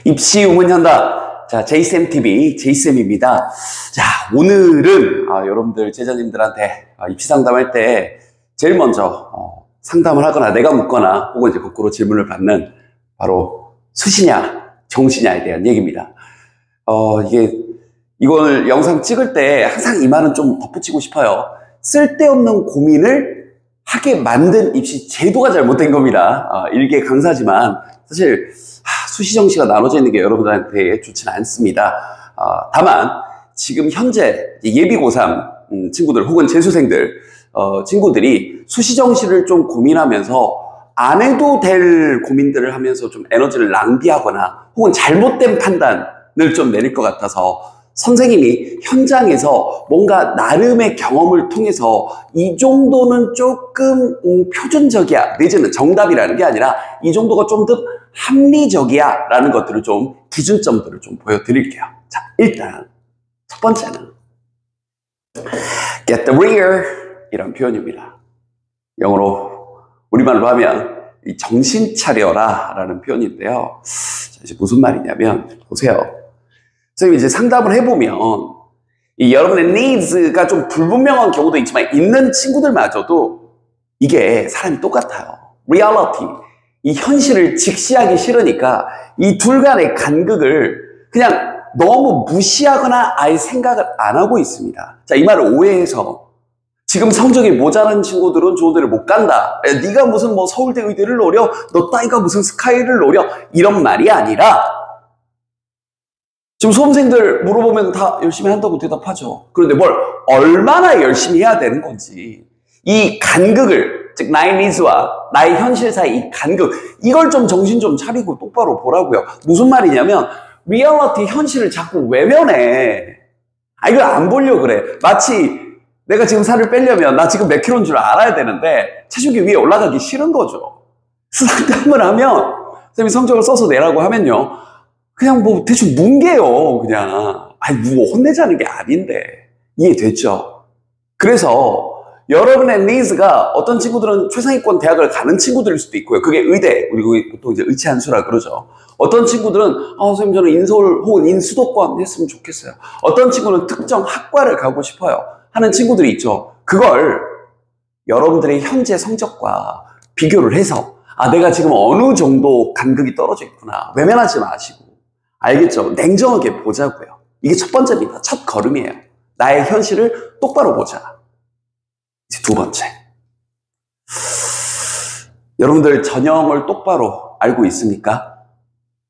입시 우문현답. 자, 제이쌤TV, 제이쌤입니다. 자, 오늘은 여러분들 제자님들한테 입시 상담할 때 제일 먼저 상담을 하거나 내가 묻거나 혹은 이제 거꾸로 질문을 받는 바로 수시냐, 정시냐에 대한 얘기입니다. 이걸 영상 찍을 때 항상 이 말은 좀 덧붙이고 싶어요. 쓸데없는 고민을 하게 만든 입시 제도가 잘못된 겁니다. 일개 강사지만 사실 수시 정시가 나눠져 있는 게 여러분들한테 좋지는 않습니다. 다만 지금 현재 예비 고3 친구들 혹은 재수생들 친구들이 수시 정시를 좀 고민하면서 안 해도 될 고민들을 하면서 좀 에너지를 낭비하거나 혹은 잘못된 판단을 좀 내릴 것 같아서 선생님이 현장에서 뭔가 나름의 경험을 통해서 이 정도는 조금 표준적이야 내지는 정답이라는 게 아니라 이 정도가 좀 더 합리적이야 라는 것들을 좀 기준점들을 좀 보여드릴게요. 자, 일단 첫 번째는 get the rear 이런 표현입니다. 영어로 우리말로 하면 이 정신 차려라 라는 표현인데요. 자, 이제 무슨 말이냐면 보세요. 선생님이 이제 상담을 해보면 여러분의 needs가 좀 불분명한 경우도 있지만 있는 친구들마저도 이게 사람이 똑같아요. reality, 이 현실을 직시하기 싫으니까 이 둘 간의 간극을 그냥 너무 무시하거나 아예 생각을 안 하고 있습니다. 자, 이 말을 오해해서 지금 성적이 모자란 친구들은 좋은 데를 못 간다. 네가 무슨 뭐 서울대 의대를 노려? 너 따위가 무슨 스카이를 노려? 이런 말이 아니라 지금 수험생들 물어보면 다 열심히 한다고 대답하죠. 그런데 뭘 얼마나 열심히 해야 되는 건지 이 간극을 즉 나의 니즈와 나의 현실 사이 이 간극 이걸 좀 정신 좀 차리고 똑바로 보라고요. 무슨 말이냐면 리얼리티 현실을 자꾸 외면해. 이걸 안 보려고 그래. 마치 내가 지금 살을 빼려면 나 지금 몇 킬로인 줄 알아야 되는데 체중계 위에 올라가기 싫은 거죠. 상담을 하면 선생님이 성적을 써서 내라고 하면요. 그냥 뭐 대충 뭉개요. 그냥 뭐 혼내자는 게 아닌데 이해됐죠? 그래서 여러분의 니즈가 어떤 친구들은 최상위권 대학을 가는 친구들일 수도 있고요. 그게 의대, 그리고 보통 이제 의치한수라 그러죠. 어떤 친구들은 선생님 저는 인서울 혹은 인수도권 했으면 좋겠어요. 어떤 친구는 특정 학과를 가고 싶어요 하는 친구들이 있죠. 그걸 여러분들의 현재 성적과 비교를 해서 내가 지금 어느 정도 간극이 떨어져 있구나 외면하지 마시고 알겠죠? 냉정하게 보자고요. 이게 첫 번째입니다. 첫 걸음이에요. 나의 현실을 똑바로 보자. 이제 두 번째. 여러분들 전형을 똑바로 알고 있습니까?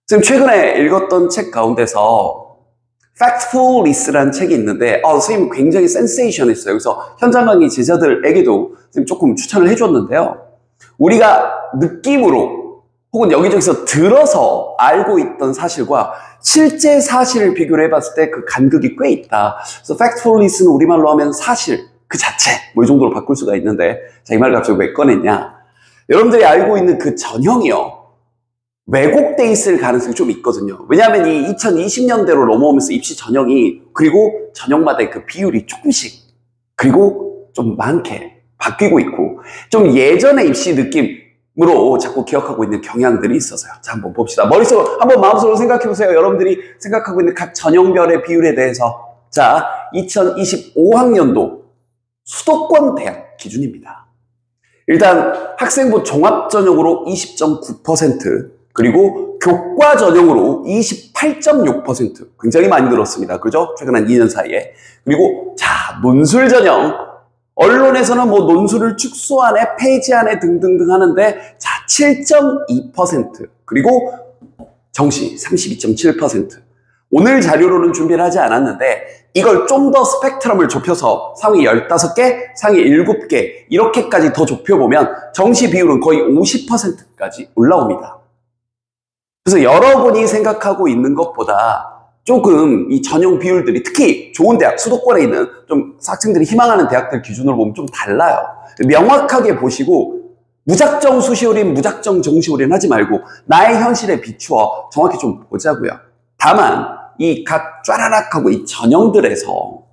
지금 최근에 읽었던 책 가운데서 Factfulness라는 책이 있는데 선생님 굉장히 센세이션했어요. 그래서 현장 강의 제자들에게도 지금 조금 추천을 해줬는데요. 우리가 느낌으로 혹은 여기저기서 들어서 알고 있던 사실과 실제 사실을 비교를 해봤을 때 그 간극이 꽤 있다. 그래서 Factfulness는 우리말로 하면 사실 그 자체 뭐 이 정도로 바꿀 수가 있는데 자, 이 말을 갑자기 왜 꺼냈냐. 여러분들이 알고 있는 그 전형이요. 왜곡돼 있을 가능성이 좀 있거든요. 왜냐하면 이 2020년대로 넘어오면서 입시 전형이 그리고 전형마다의 그 비율이 조금씩 그리고 좀 많게 바뀌고 있고 좀 예전의 입시 느낌으로 자꾸 기억하고 있는 경향들이 있어서요. 자, 한번 봅시다. 머릿속으로 한번 마음속으로 생각해 보세요. 여러분들이 생각하고 있는 각 전형별의 비율에 대해서. 자, 2025학년도 수도권 대학 기준입니다. 일단 학생부 종합전형으로 20.9% 그리고 교과 전형으로 28.6% 굉장히 많이 늘었습니다. 그죠? 최근 한 2년 사이에. 그리고 자, 논술 전형 언론에서는 뭐 논술을 축소하네, 폐지하네 등등등 하는데 자, 7.2% 그리고 정시 32.7%. 오늘 자료로는 준비를 하지 않았는데 이걸 좀 더 스펙트럼을 좁혀서 상위 15개, 상위 7개 이렇게까지 더 좁혀보면 정시 비율은 거의 50%까지 올라옵니다. 그래서 여러분이 생각하고 있는 것보다 조금 이 전형 비율들이 특히 좋은 대학, 수도권에 있는 좀 학생들이 희망하는 대학들 기준으로 보면 좀 달라요. 명확하게 보시고 무작정 수시올인, 무작정 정시올인 하지 말고 나의 현실에 비추어 정확히 좀 보자고요. 다만 이 각 쫘라락하고 이 전형들에서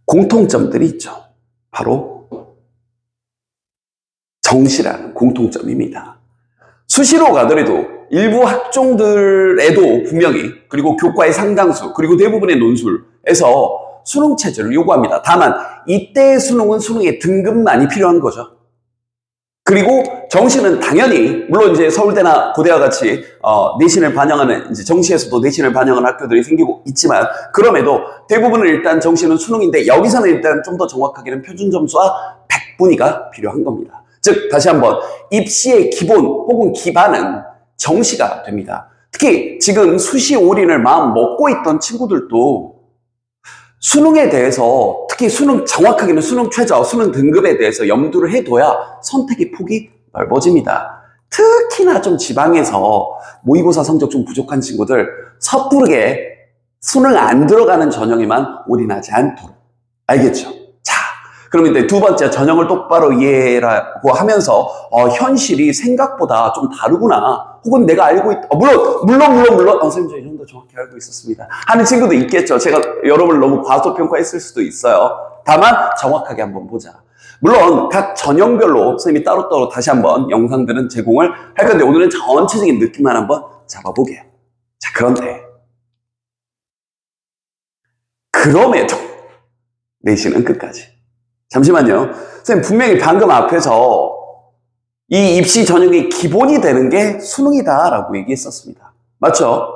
공통점들이 있죠. 바로 정시라는 공통점입니다. 수시로 가더라도 일부 학종들에도 분명히, 그리고 교과의 상당수, 그리고 대부분의 논술에서 수능 체제를 요구합니다. 다만 이때의 수능은 수능의 등급만이 필요한 거죠. 그리고 정시는 당연히, 물론 이제 서울대나 고대와 같이 내신을 반영하는, 이제 정시에서도 내신을 반영하는 학교들이 생기고 있지만, 그럼에도 대부분은 일단 정시는 수능인데, 여기서는 일단 좀 더 정확하게는 표준 점수와 백분위가 필요한 겁니다. 즉 다시 한번, 입시의 기본 혹은 기반은 정시가 됩니다. 특히 지금 수시 올인을 마음 먹고 있던 친구들도 수능에 대해서, 특히 수능, 정확하게는 수능 최저, 수능 등급에 대해서 염두를 해둬야 선택의 폭이 넓어집니다. 특히나 좀 지방에서 모의고사 성적 좀 부족한 친구들, 섣부르게 수능 안 들어가는 전형에만 올인하지 않도록. 알겠죠? 자, 그럼 이제 두 번째, 전형을 똑바로 이해라고 하면서 현실이 생각보다 좀 다르구나, 혹은 내가 알고 있다, 물론 선생님 저 이 정도 정확히 알고 있었습니다 하는 친구도 있겠죠. 제가 여러분을 너무 과소평가했을 수도 있어요. 다만 정확하게 한번 보자. 물론 각 전형별로 선생님이 따로따로 다시 한번 영상들은 제공을 할 건데, 오늘은 전체적인 느낌만 한번 잡아보게요. 자, 그럼에도 내신은 끝까지. 잠시만요. 선생님 분명히 방금 앞에서 이 입시 전형의 기본이 되는 게 수능이다라고 얘기했었습니다. 맞죠?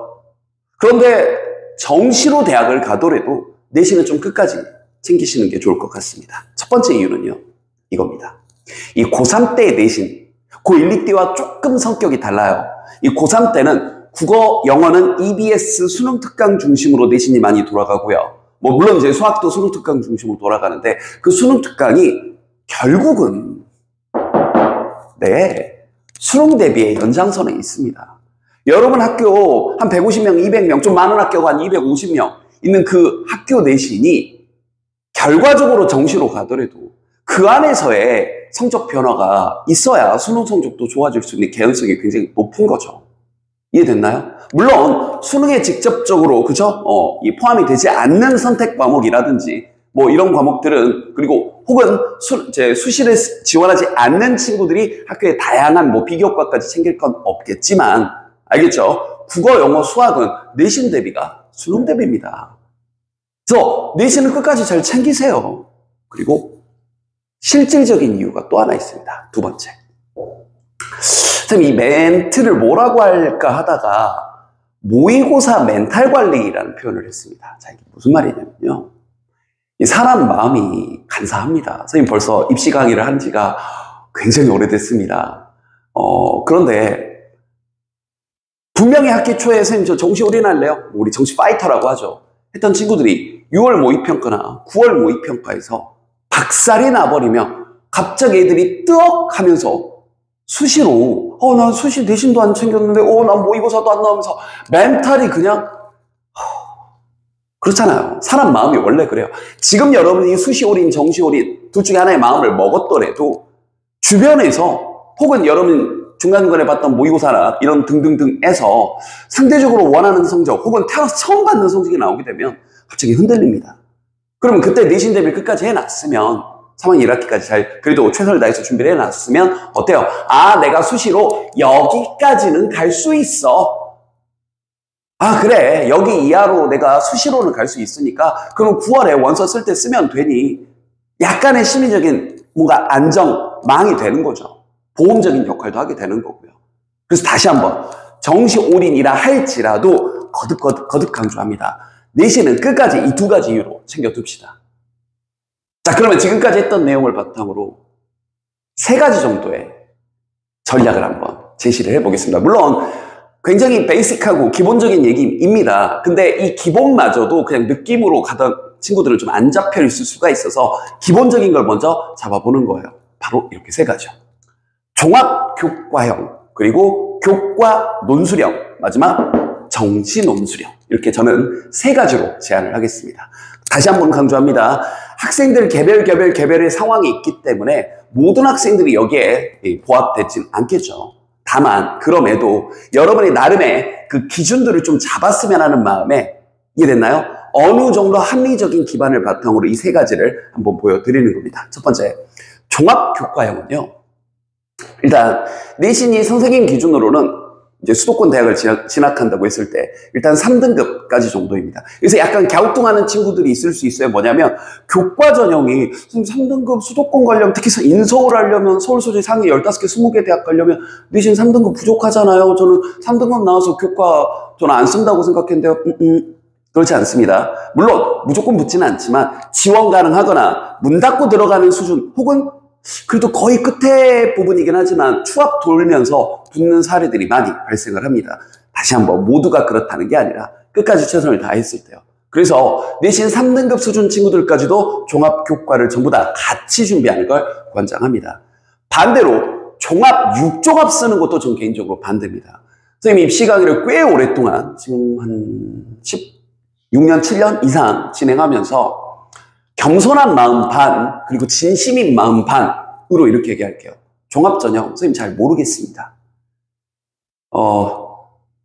그런데 정시로 대학을 가더라도 내신은 좀 끝까지 챙기시는 게 좋을 것 같습니다. 첫 번째 이유는요, 이겁니다. 이 고3 때의 내신, 고1, 2때와 조금 성격이 달라요. 이 고3 때는 국어, 영어는 EBS 수능 특강 중심으로 내신이 많이 돌아가고요. 물론 이제 수학도 수능 특강 중심으로 돌아가는데, 그 수능 특강이 결국은 수능 대비의 연장선에 있습니다. 여러분 학교 한 150명, 200명, 좀 많은 학교가 한 250명 있는 그 학교 내신이 결과적으로 정시로 가더라도 그 안에서의 성적 변화가 있어야 수능 성적도 좋아질 수 있는 개연성이 굉장히 높은 거죠. 이해됐나요? 물론 수능에 직접적으로 이 포함이 되지 않는 선택 과목이라든지 이런 과목들은, 그리고 혹은 수시를 지원하지 않는 친구들이 학교에 다양한 비교과까지 챙길 건 없겠지만, 알겠죠? 국어, 영어, 수학은 내신 대비가 수능 대비입니다. 그래서 내신을 끝까지 잘 챙기세요. 그리고 실질적인 이유가 또 하나 있습니다. 두 번째. 선생님, 이 멘트를 뭐라고 할까 하다가 모의고사 멘탈 관리라는 표현을 했습니다. 자, 이게 무슨 말이냐면요, 이 사람 마음이 간사합니다. 선생님 벌써 입시 강의를 한 지가 굉장히 오래됐습니다. 그런데 분명히 학기 초에 선생님 저 정시 올인할래요? 우리 정시 파이터라고 하죠. 했던 친구들이 6월 모의평가나 9월 모의평가에서 박살이 나버리며 갑자기 애들이 뜨억 하면서 수시로 난 수시 내신도 안 챙겼는데 난 모의고사도 안 나오면서 멘탈이 그냥 그렇잖아요. 사람 마음이 원래 그래요. 지금 여러분이 수시 올인, 정시 올인 둘 중에 하나의 마음을 먹었더라도 주변에서, 혹은 여러분 중간중간에 봤던 모의고사나 이런 등등등에서 상대적으로 원하는 성적, 혹은 태어나서 처음 받는 성적이 나오게 되면 갑자기 흔들립니다. 그러면 그때 내신 대비를 끝까지 해놨으면, 3학년 1학기까지 그래도 최선을 다해서 준비를 해놨으면 어때요? 내가 수시로 여기까지는 갈 수 있어. 그래, 여기 이하로 내가 수시로는 갈 수 있으니까 그럼 9월에 원서 쓸 때 쓰면 되니, 약간의 심리적인 뭔가 안정망이 되는 거죠. 보험적인 역할도 하게 되는 거고요. 그래서 다시 한번 정시 올인이라 할지라도 거듭 강조합니다. 내신은 끝까지 이 두 가지 이유로 챙겨둡시다. 자, 그러면 지금까지 했던 내용을 바탕으로 세 가지 정도의 전략을 한번 제시를 해보겠습니다. 물론 굉장히 베이직하고 기본적인 얘기입니다. 근데 이 기본마저도 그냥 느낌으로 가던 친구들은 좀 안 잡혀 있을 수가 있어서 기본적인 걸 먼저 잡아보는 거예요. 바로 이렇게 세 가지요. 종합교과형, 그리고 교과 논술형, 마지막 정시 논술형. 이렇게 저는 세 가지로 제안을 하겠습니다. 다시 한번 강조합니다. 학생들 개별의 상황이 있기 때문에 모든 학생들이 여기에 보합되진 않겠죠. 다만 그럼에도 여러분이 나름의 그 기준들을 좀 잡았으면 하는 마음에, 이해됐나요? 어느 정도 합리적인 기반을 바탕으로 이 세 가지를 한번 보여드리는 겁니다. 첫 번째, 종합교과형은요, 일단 내신이 선생님 기준으로는 이제 수도권 대학을 진학한다고 했을 때 일단 3등급까지 정도입니다. 그래서 약간 갸우뚱하는 친구들이 있을 수 있어요. 뭐냐면 교과 전형이 3등급 수도권 가려면, 특히 인서울 하려면 서울 소재 상위 15개, 20개 대학 가려면 내신 3등급 부족하잖아요. 저는 3등급 나와서 교과 저는 안 쓴다고 생각했는데요. 그렇지 않습니다. 물론 무조건 붙지는 않지만 지원 가능하거나 문 닫고 들어가는 수준, 혹은 그래도 거의 끝에 부분이긴 하지만 추합 돌면서 붙는 사례들이 많이 발생을 합니다. 다시 한번 모두가 그렇다는 게 아니라 끝까지 최선을 다했을 때요. 그래서 내신 3등급 수준 친구들까지도 종합교과를 전부 다 같이 준비하는 걸 권장합니다. 반대로 종합 6종합 쓰는 것도 전 개인적으로 반대입니다. 선생님이 입시 강의를 꽤 오랫동안, 지금 한 16년, 7년 이상 진행하면서 겸손한 마음 반, 그리고 진심인 마음 반으로 이렇게 얘기할게요. 종합전형, 선생님 잘 모르겠습니다.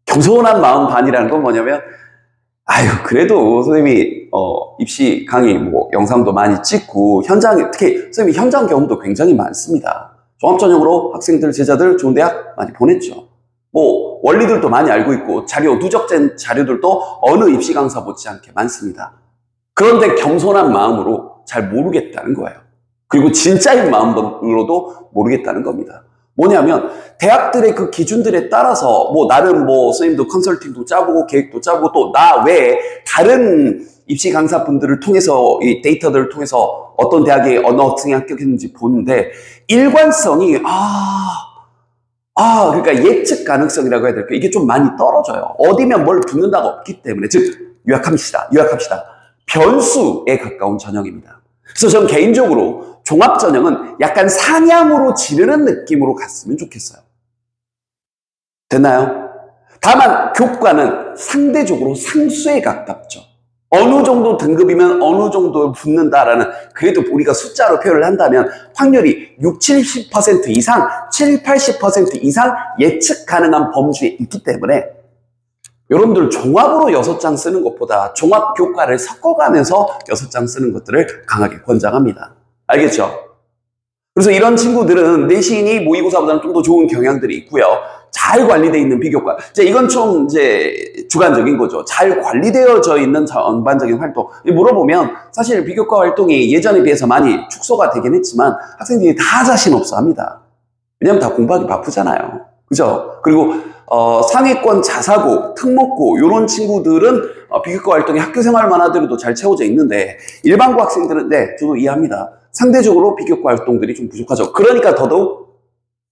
겸손한 마음 반이라는 건 뭐냐면, 그래도 선생님이, 입시 강의 영상도 많이 찍고, 현장에, 특히 선생님이 현장 경험도 굉장히 많습니다. 종합전형으로 학생들, 제자들 좋은 대학 많이 보냈죠. 원리들도 많이 알고 있고, 누적된 자료들도 어느 입시 강사 못지않게 많습니다. 그런데 겸손한 마음으로 잘 모르겠다는 거예요. 그리고 진짜인 마음으로도 모르겠다는 겁니다. 뭐냐면 대학들의 그 기준들에 따라서 나름 선생님도 컨설팅도 짜보고 계획도 짜보고 또 나 외에 다른 입시 강사분들을 통해서 이 데이터들을 통해서 어떤 대학에 어느 학생이 합격했는지 보는데 일관성이 그러니까 예측 가능성이라고 해야 될까요? 이게 좀 많이 떨어져요. 어디면 뭘 붙는다가 없기 때문에. 즉 요약합시다. 변수에 가까운 전형입니다. 그래서 저는 개인적으로 종합전형은 약간 상향으로 지르는 느낌으로 갔으면 좋겠어요. 됐나요? 다만 교과는 상대적으로 상수에 가깝죠. 어느 정도 등급이면 어느 정도 붙는다라는, 그래도 우리가 숫자로 표현을 한다면 확률이 60, 70% 이상, 7, 80% 이상 예측 가능한 범주에 있기 때문에 여러분들 종합으로 6장 쓰는 것보다 종합 교과를 섞어가면서 6장 쓰는 것들을 강하게 권장합니다. 알겠죠? 그래서 이런 친구들은 내신이 모의고사보다는 좀 더 좋은 경향들이 있고요. 잘 관리되어 있는 비교과. 이건 좀 주관적인 거죠. 잘 관리되어져 있는 전반적인 활동. 물어보면 사실 비교과 활동이 예전에 비해서 많이 축소가 되긴 했지만 학생들이 다 자신 없어 합니다. 왜냐면 다 공부하기 바쁘잖아요. 그죠? 그리고 상위권 자사고, 특목고 이런 친구들은 비교과 활동이 학교 생활만 하더라도 잘 채워져 있는데 일반고 학생들은 저도 이해합니다. 상대적으로 비교과 활동들이 좀 부족하죠. 그러니까 더더욱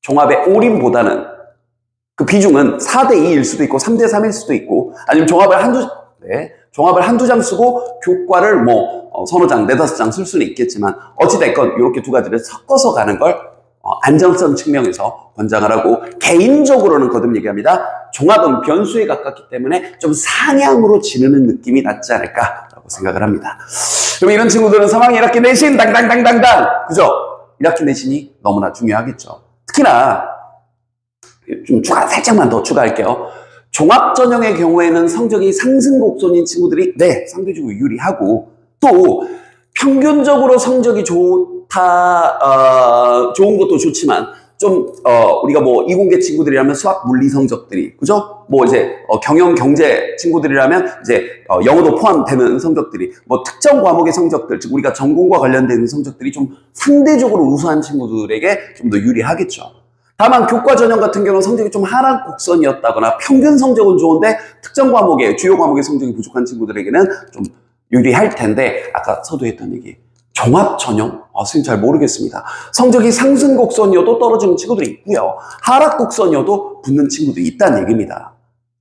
종합의 올인보다는 그 비중은 4대2일 수도 있고 3대3일 수도 있고 아니면 종합을 한두 장 쓰고 교과를 서너 장, 네다섯 장 쓸 수는 있겠지만 어찌됐건 이렇게 두 가지를 섞어서 가는 걸 안정성 측면에서 권장을 하고, 개인적으로는 거듭 얘기합니다. 종합은 변수에 가깝기 때문에 좀 상향으로 지르는 느낌이 낫지 않을까라고 생각을 합니다. 그럼 이런 친구들은 3학년 1학기 내신 당당당당당, 그죠? 1학기 내신이 너무나 중요하겠죠. 특히나 좀 살짝만 더 추가할게요. 종합전형의 경우에는 성적이 상승 곡선인 친구들이 상대적으로 유리하고, 또 평균적으로 성적이 좋은 것도 좋지만 우리가 이공계 친구들이라면 수학 물리 성적들이, 그죠? 경영 경제 친구들이라면 영어도 포함되는 성적들이, 특정 과목의 성적들, 즉 우리가 전공과 관련된 성적들이 좀 상대적으로 우수한 친구들에게 좀 더 유리하겠죠. 다만 교과 전형 같은 경우는 성적이 좀 하락 곡선이었다거나 평균 성적은 좋은데 특정 과목의 주요 과목의 성적이 부족한 친구들에게는 좀 유리할 텐데, 아까 서두했던 얘기, 종합 전형? 선생님 잘 모르겠습니다. 성적이 상승 곡선이어도 떨어지는 친구들이 있고요. 하락 곡선이어도 붙는 친구도 있다는 얘기입니다.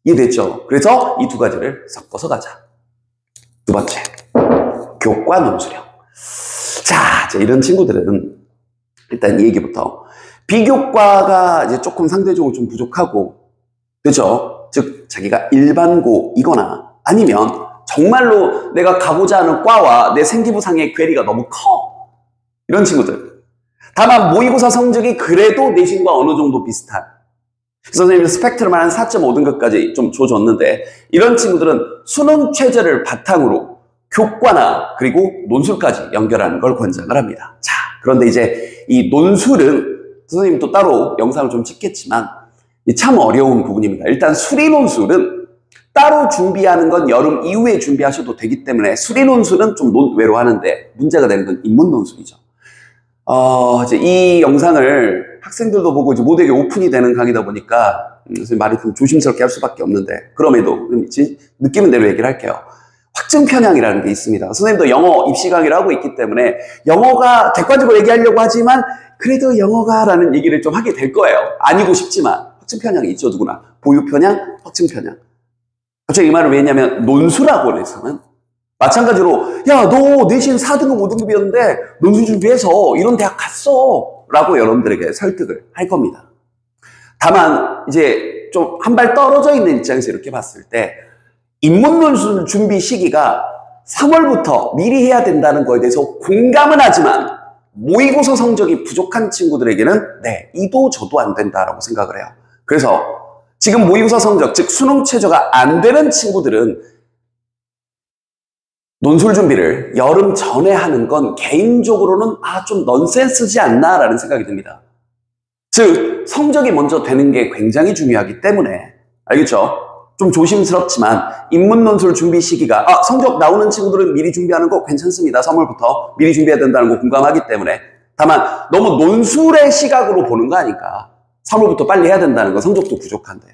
이해됐죠? 그래서 이 두 가지를 섞어서 가자. 두 번째, 교과 논술형. 자, 이런 친구들은 일단 이 얘기부터. 비교과가 조금 상대적으로 좀 부족하고, 그죠? 즉, 자기가 일반고이거나 아니면 정말로 내가 가고자 하는 과와 내 생기부상의 괴리가 너무 커. 이런 친구들. 다만 모의고사 성적이 그래도 내신과 어느 정도 비슷한. 선생님이 스펙트럼을 한 4.5등급까지 좀 줘줬는데, 이런 친구들은 수능 최저를 바탕으로 교과나 그리고 논술까지 연결하는 걸 권장을 합니다. 자, 그런데 이 논술은 선생님이 또 따로 영상을 좀 찍겠지만 참 어려운 부분입니다. 일단 수리 논술은 따로 준비하는 건 여름 이후에 준비하셔도 되기 때문에 수리 논술은 좀 논외로 하는데 문제가 되는 건 인문 논술이죠. 이제 이 영상을 학생들도 보고 이제 모두에게 오픈이 되는 강의다 보니까 말이 좀 조심스럽게 할 수밖에 없는데 그럼에도 느끼는 대로 얘기를 할게요. 확증 편향이라는 게 있습니다. 선생님도 영어 입시 강의를 하고 있기 때문에 영어가 객관적으로 얘기하려고 하지만 그래도 영어가 라는 얘기를 좀 하게 될 거예요. 아니고 싶지만 확증 편향이 있죠. 누구나. 보유 편향, 확증 편향. 갑자기 이 말을 왜 했냐면 논술학원에서는 마찬가지로 야, 너 내신 4등급, 5등급이었는데 논술 준비해서 이런 대학 갔어 라고 여러분들에게 설득을 할 겁니다. 다만 이제 좀 한 발 떨어져 있는 입장에서 이렇게 봤을 때 인문 논술 준비 시기가 3월부터 미리 해야 된다는 거에 대해서 공감은 하지만 모의고사 성적이 부족한 친구들에게는 네, 이도 저도 안 된다라고 생각을 해요. 그래서 지금 모의고사 성적, 즉 수능 최저가 안 되는 친구들은 논술 준비를 여름 전에 하는 건 개인적으로는 좀 넌센스지 않나 라는 생각이 듭니다. 즉 성적이 먼저 되는 게 굉장히 중요하기 때문에 알겠죠? 좀 조심스럽지만 인문 논술 준비 시기가 성적 나오는 친구들은 미리 준비하는 거 괜찮습니다. 3월부터 미리 준비해야 된다는 거 공감하기 때문에 다만 너무 논술의 시각으로 보는 거 아닐까. 3월부터 빨리 해야 된다는 거 성적도 부족한데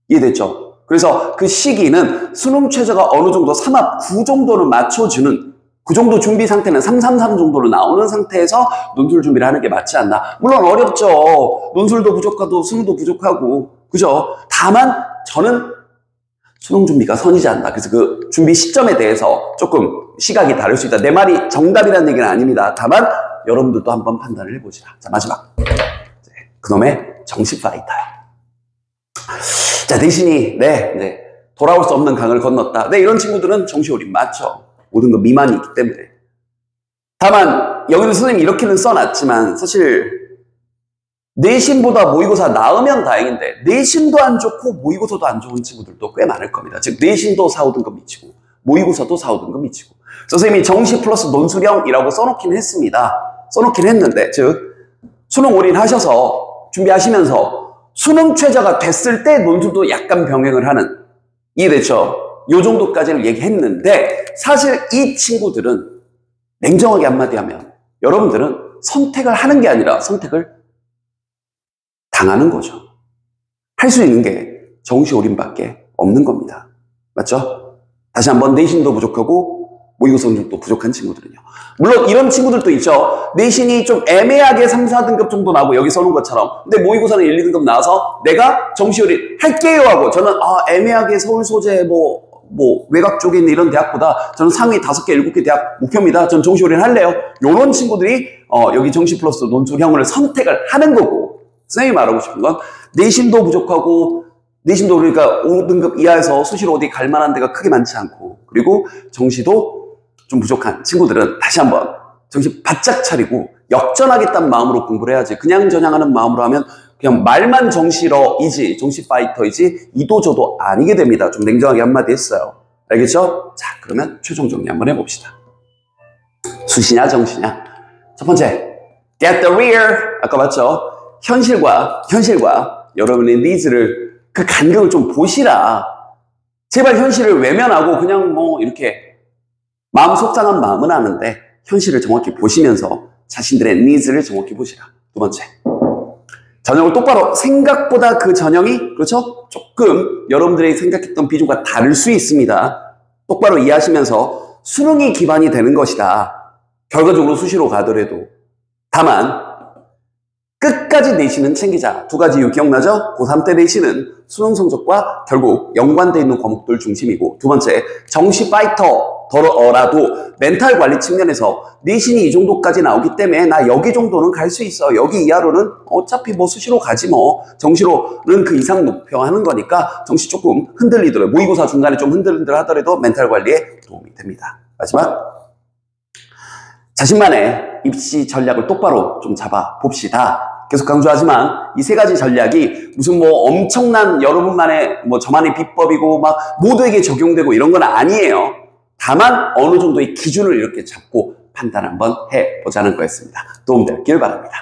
이해됐죠? 그래서 그 시기는 수능 최저가 어느 정도 3합 9 정도는 맞춰주는 그 정도 준비 상태는 333 정도로 나오는 상태에서 논술 준비를 하는 게 맞지 않나. 물론 어렵죠. 논술도 부족하고 수능도 부족하고 그죠? 다만 저는 수능 준비가 선이지 않나. 그래서 그 준비 시점에 대해서 조금 시각이 다를 수 있다. 내 말이 정답이라는 얘기는 아닙니다. 다만 여러분들도 한번 판단을 해보시라. 자, 마지막 그놈의 정시 파이터요. 자, 대신이 이제 돌아올 수 없는 강을 건넜다. 이런 친구들은 정시올인 맞죠. 5등급 미만이 있기 때문에. 다만 여기는 선생님이 이렇게는 써놨지만 사실 내신보다 모의고사 나으면 다행인데 내신도 안 좋고 모의고사도 안 좋은 친구들도 꽤 많을 겁니다. 즉 내신도 4, 5등급 미치고 모의고사도 4, 5등급 미치고. 선생님이 정시 플러스 논술형이라고 써놓긴 했습니다. 써놓긴 했는데 즉 수능 올인하셔서 준비하시면서 수능 최저가 됐을 때 논술도 약간 병행을 하는, 이해됐죠? 요 정도까지는 얘기했는데 사실 이 친구들은 냉정하게 한마디 하면 여러분들은 선택을 하는 게 아니라 선택을 당하는 거죠. 할 수 있는 게 정시올인밖에 없는 겁니다. 맞죠? 다시 한번 내신도 부족하고 모의고사 성적도 부족한 친구들은요. 물론 이런 친구들도 있죠. 내신이 좀 애매하게 3, 4등급 정도 나오고 여기 써놓은 것처럼 근데 모의고사는 1, 2등급 나와서 내가 정시올인 할게요 하고 저는 애매하게 서울 소재 뭐 외곽 쪽에 있는 이런 대학보다 저는 상위 5개, 7개 대학 목표입니다. 저는 정시올인 할래요. 이런 친구들이 여기 정시 플러스 논술형을 선택을 하는 거고, 선생님이 말하고 싶은 건 내신도 부족하고 내신도 그러니까 5등급 이하에서 수시로 어디 갈 만한 데가 크게 많지 않고 그리고 정시도 좀 부족한 친구들은 다시 한번 정신 바짝 차리고 역전하겠다는 마음으로 공부를 해야지 그냥 전향하는 마음으로 하면 그냥 말만 정시러이지 정시 파이터이지 이도 저도 아니게 됩니다. 좀 냉정하게 한마디 했어요. 알겠죠? 자, 그러면 최종 정리 한번 해봅시다. 수시냐 정시냐. 첫 번째, get the real. 아까 봤죠? 현실과 여러분의 needs를 그 간격을 좀 보시라. 제발 현실을 외면하고 그냥 이렇게 마음 속상한 마음은 아는데 현실을 정확히 보시면서 자신들의 니즈를 정확히 보시라. 두 번째, 전형을 똑바로, 생각보다 그 전형이 그렇죠? 조금 여러분들이 생각했던 비중과 다를 수 있습니다. 똑바로 이해하시면서 수능이 기반이 되는 것이다. 결과적으로 수시로 가더라도. 다만 끝까지 내신은 챙기자. 두 가지 이유 기억나죠? 고3 때 내신은 수능 성적과 결국 연관되어 있는 과목들 중심이고, 두 번째, 정시 파이터더라도 멘탈 관리 측면에서 내신이 이 정도까지 나오기 때문에 나 여기 정도는 갈 수 있어. 여기 이하로는 어차피 수시로 가지 뭐. 정시로는 그 이상 목표하는 거니까 정시 조금 흔들리더라도, 모의고사 중간에 좀 흔들흔들 하더라도 멘탈 관리에 도움이 됩니다. 마지막, 자신만의 입시 전략을 똑바로 좀 잡아 봅시다. 계속 강조하지만 이 세 가지 전략이 무슨 엄청난 여러분만의 저만의 비법이고 막 모두에게 적용되고 이런 건 아니에요. 다만 어느 정도의 기준을 이렇게 잡고 판단 한번 해보자는 거였습니다. 도움되길 바랍니다.